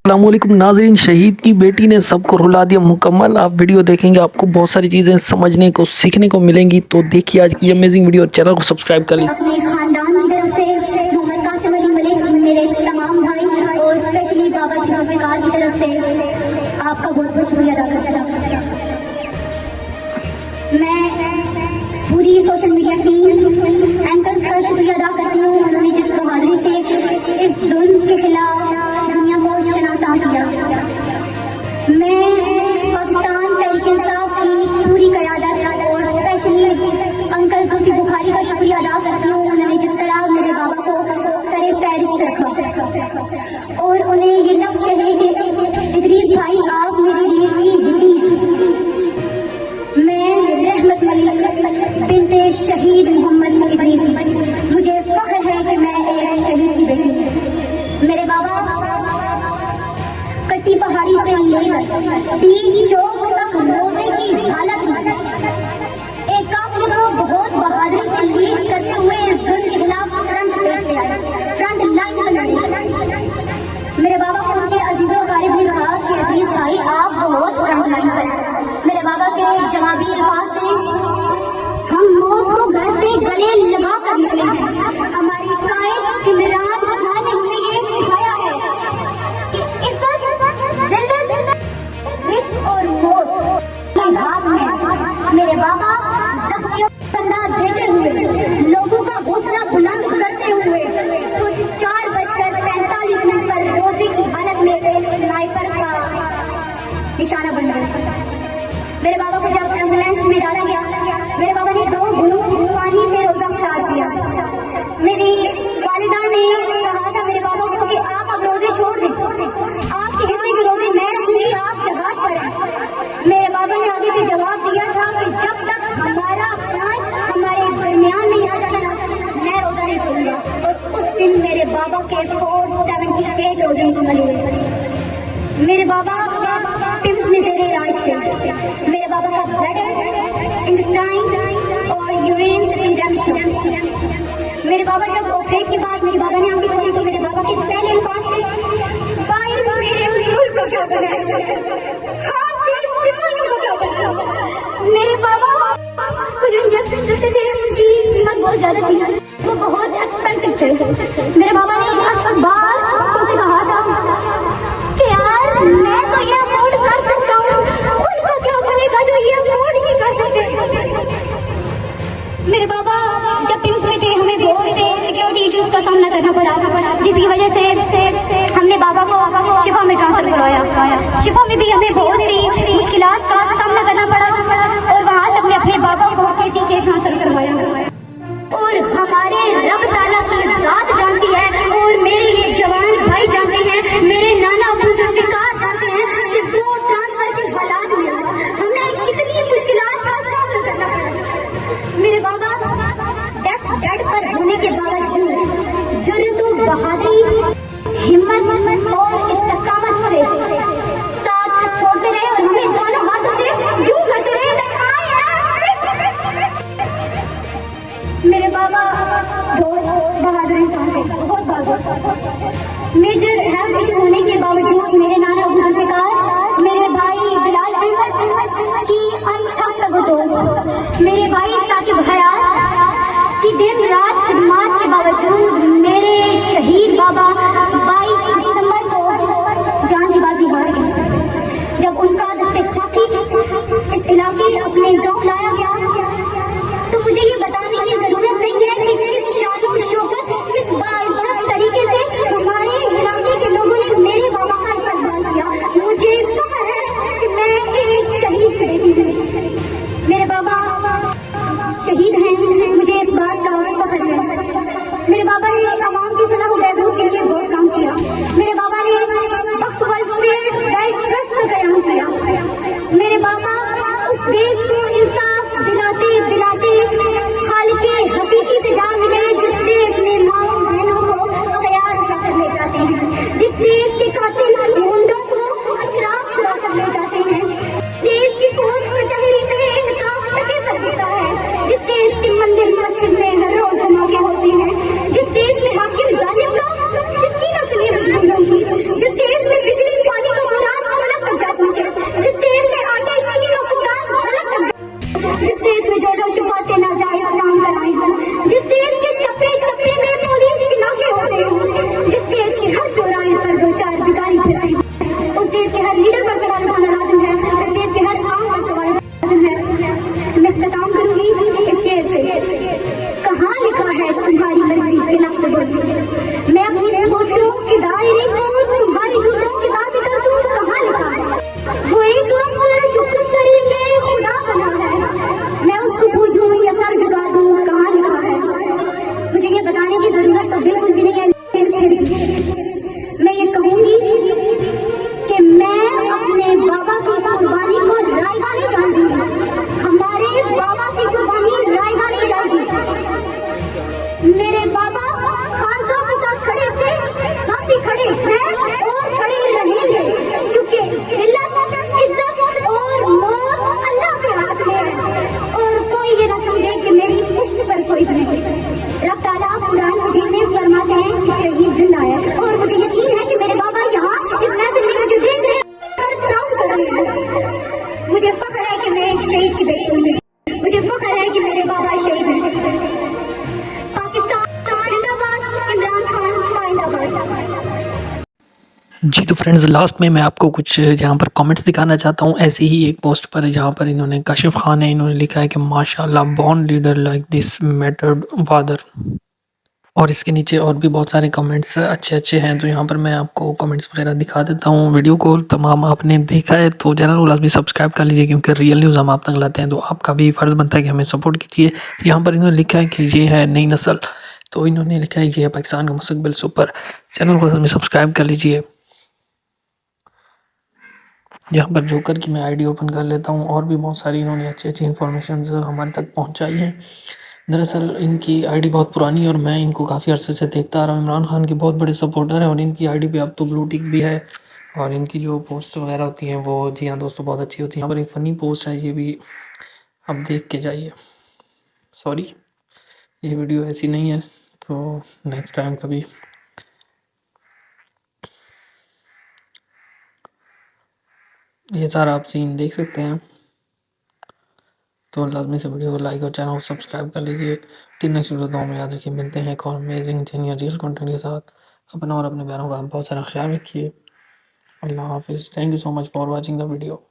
अस्सलामुअलैकुम नाज़रीन, शहीद की बेटी ने सबको रुला दिया मुकम्मल। आप वीडियो देखेंगे आपको बहुत सारी चीज़ें समझने को सीखने को मिलेंगी। तो देखिए आज की अमेजिंग वीडियो, चैनल को सब्सक्राइब कर लीजिए। अपने खानदान की तरफ से मोहम्मद कासिम अली मलिक, मेरे तमाम भाई और स्पेशली बाबा जी जुल्फ़िकार की तरफ से आपका बहुत बहुत शुक्रिया अदा करती हूँ। मैं पूरी सोशल मीडिया टीम एंकर्स का शुक्रिया अदा करती हूँ। उन्होंने जिस बहादुरी से इस जुल्म के खिलाफ दुनिया को शनासा किया। मैं पाकिस्तान तहरीक इंसाफ की पूरी क़यादत और स्पेशली अंकल ज़ुल्फ़ी बुखारी का शुक्रिया अदा करती हूँ। उन्होंने जिस तरह मेरे बाबा को सरे फहरिस्त रखा और उन्हें ये लफ्ज़ कहे कि इदरीस भाई आप मेरी रीढ़ की हड्डी। मैं रहमत मलिक बिन्ते शहीद मोहम्मद इदरीस, मुझे फख्र है कि मैं एक शहीद की बेटी हूँ। मेरे बाबा कट्टी पहाड़ी से लेकर तीन चौक तक रोजे की हालत में एक काफिले को बहुत बहादुरी से लीड करते हुए इस जुल्म के खिलाफ फ्रंट पेज पे आए, फ्रंट लाइन पर लड़े। मेरे बाबा को उनके अजीजों अकारिब ने कहा कि अजीज भाई आप बहुत फ्रंट लाइन पर हैं। मेरे बाबा के जवाबी अल्फाज थे, हम मौत को घर से गले लगा कर निकले हैं। हमारी कायद इमरान खान ने हमें ये सिखाया है कि इज्जत, जिल्लत, रिस्क और मौत के हाथ में। मेरे बाबा जख्मियों को कंधा देते हुए, लोगों का हौसला बुलंद करते हुए खुद 4:45 पर रोजे की हालत में एक स्नाइपर का निशाना बन गए। मेरे बाबा को जब एम्बुलेंस में डाला गया, मेरे बाबा ने 2 घूंट पानी से रोजा इफ्तार किया। मेरी वालिदा ने कहा था मेरे बाबा को कि आप अब रोजे छोड़ दें, आपके हिस्से के रोजे मैं रखूंगी, आप जगात पर हैं। मेरे बाबा ने आगे से जवाब दिया था कि जब तक हमारा खान हमारे दरमियान नहीं आ जाता ना, मैं रोजा नहीं छोड़ूंगा। और उस दिन मेरे बाबा के 478 रोजे मुकम्मल हुए। मेरे बाबा टिम्स में जेरे इलाज थे। मेरे बाबा का ब्लडर, इंटेस्टाइन और यूरिन सिस्टम डैमेज था। मेरे बाबा जब ऑपरेट के बाद मेरे बाबा ने आंखें खोली तो मेरे बाबा के पहले अल्फाज थे, बाहर मेरे मुल्क को क्या बनाया, हाथ के सिपाहियों को क्या बनाया। मेरे बाबा को जो इंजेक्शन देते थे उनकी कीमत बहुत ज्यादा थी, वो बहुत एक्सपेंसिव थे। मेरे बाबा ने अखबार से कहा था कि यार मैं तो ये अफोर्ड कर सकता हूँ, उनको क्या बनेगा जो ये अफोर्ड नहीं कर सकते। मेरे बाबा जब टिम्स में थे हमें बहुत से सिक्योरिटी इश्यूज का सामना करना पड़ा, जिसकी वजह से हमने बाबा को शिफा में ट्रांसफर करवाया। शिफा में भी हमें बहुत सी मुश्किलात का सामना करना पड़ा और वहाँ से हमने अपने बाबा को KPK ट्रांसफर करवाया। और हमारे रब ताला की जात जानती है और मेरे ये जवान भाई जानते हैं, मेरे नाना अबू जुल्फ़िकार जानते हैं कि वो ट्रांसफर के हालात में हमें कितनी मुश्किलात का सामना करना पड़ा। मेरे बाबा डेथ बेड पर होने के बावजूद जुर्रत, बहादुरी, हिम्मत और इस्तकामत से साथ छोड़ते रहे और हमें दोनों हाथों से यूं करते रहे। मेरे बाबा बहुत बहादुर इंसान थे, बहुत बहादुर। मेजर हेल्थ इशू होने के बावजूद मेरे नाना अबू जुल्फ़िकार, मेरे भाई बिलाल अहमद की अनथक तवज्जो, मेरे भाई साकिब हयात की दिन रात खिदमत के बावजूद मेरे शहीद बाबा 22 दिसंबर को जान की बाजी हार गए। जब उनका दस्ते खाकी इस इलाके अपने गांव लाया गया तो मुझे ये बताने की जरूरत नहीं है कि किस शान और शौकत, किस बाइज्जत तरीके से हमारे इलाके के लोगों ने मेरे बाबा का इस्तेमाल किया। मुझे फख्र है कि मैं एक शहीद की बेटी हूँ। मेरे बाबा शहीद हैं के नफ्स से बोल। मैं अपनी सोचों के दायरे को तुम्हारे जूतों के दावे कर दूं, कहाँ लिखा है वो एक लफ्ज़ जो खुद शरीर में खुदा बना है, मैं उसको पूछूं या सर झुका दूं, कहाँ लिखा है। मुझे ये बताने की जरूरत तो बिल्कुल भी नहीं है, लेकिन फिर भी मैं ये कहूंगी कि मैं अपने बाबा की कुर्बानी को रायगा नहीं जानती, हमारे बाबा की कुर्बानी रायगा नहीं जाएगी। मेरे बाबा खान साहब के साथ खड़े थे, हम भी खड़े हैं और खड़े रहेंगे, क्योंकि इज्जत और मौत अल्लाह के हाथ में है। और कोई ये ना समझे कि मेरी हुस्न पर कोई नहीं। रब ताला कुरान मजीद में फरमाते हैं कि शहीद जिंदा है, और मुझे यकीन है कि मेरे बाबा यहाँ इस महफिल में मुझे देख रहे हैं और प्राउड कर रहे हैं। मुझे फख्र है कि मैं एक शहीद की बेटी हूँ, मुझे फख्र है कि मेरे बाबा शहीद हैं। जी तो फ्रेंड्स, लास्ट में मैं आपको कुछ यहाँ पर कमेंट्स दिखाना चाहता हूँ ऐसी ही एक पोस्ट पर, जहाँ पर इन्होंने काशिफ खान है, इन्होंने लिखा है कि माशाल्लाह born leader like this mattered father. और इसके नीचे और भी बहुत सारे कमेंट्स अच्छे अच्छे हैं, तो यहाँ पर मैं आपको कमेंट्स वगैरह दिखा देता हूँ। वीडियो को तमाम आपने देखा है तो चैनल को लाजमी सब्सक्राइब कर लीजिए, क्योंकि रियल न्यूज़ हम आप तक लाते हैं, तो आपका भी फ़र्ज़ बनता है कि हमें सपोर्ट कीजिए। यहाँ पर इन्होंने लिखा है कि ये है नई नस्ल, तो इन्होंने लिखा है ये है पाकिस्तान का मुस्तकबिल सुपर। चैनल को लाजमी सब्सक्राइब कर लीजिए। यहाँ पर जोकर की मैं आईडी ओपन कर लेता हूँ, और भी बहुत सारी इन्होंने अच्छी अच्छी इन्फॉर्मेशन हमारे तक पहुँचाई हैं। दरअसल इनकी आईडी बहुत पुरानी है और मैं इनको काफ़ी अरसे से देखता आ रहा हूँ। इमरान खान के बहुत बड़े सपोर्टर हैं, और इनकी आईडी पे अब तो ब्लू टिक भी है, और इनकी जो पोस्ट वगैरह होती हैं वो, जी हाँ दोस्तों, बहुत अच्छी होती हैं। यहाँ पर एक फ़नी पोस्ट है, ये भी अब देख के जाइए। सॉरी, ये वीडियो ऐसी नहीं है, तो नेक्स्ट टाइम कभी। ये सारा आप सीन देख सकते हैं, तो लाजमी से वीडियो को लाइक और चैनल को सब्सक्राइब कर लीजिए। तीन नेक्स्ट वीडियो में याद रखिए, मिलते हैं एक और अमेजिंग जेन्युइन रियल कंटेंट के साथ। अपना और अपने प्यारों का बहुत सारा ख्याल रखिए। अल्लाह हाफिज़। Thank you so much for watching the video.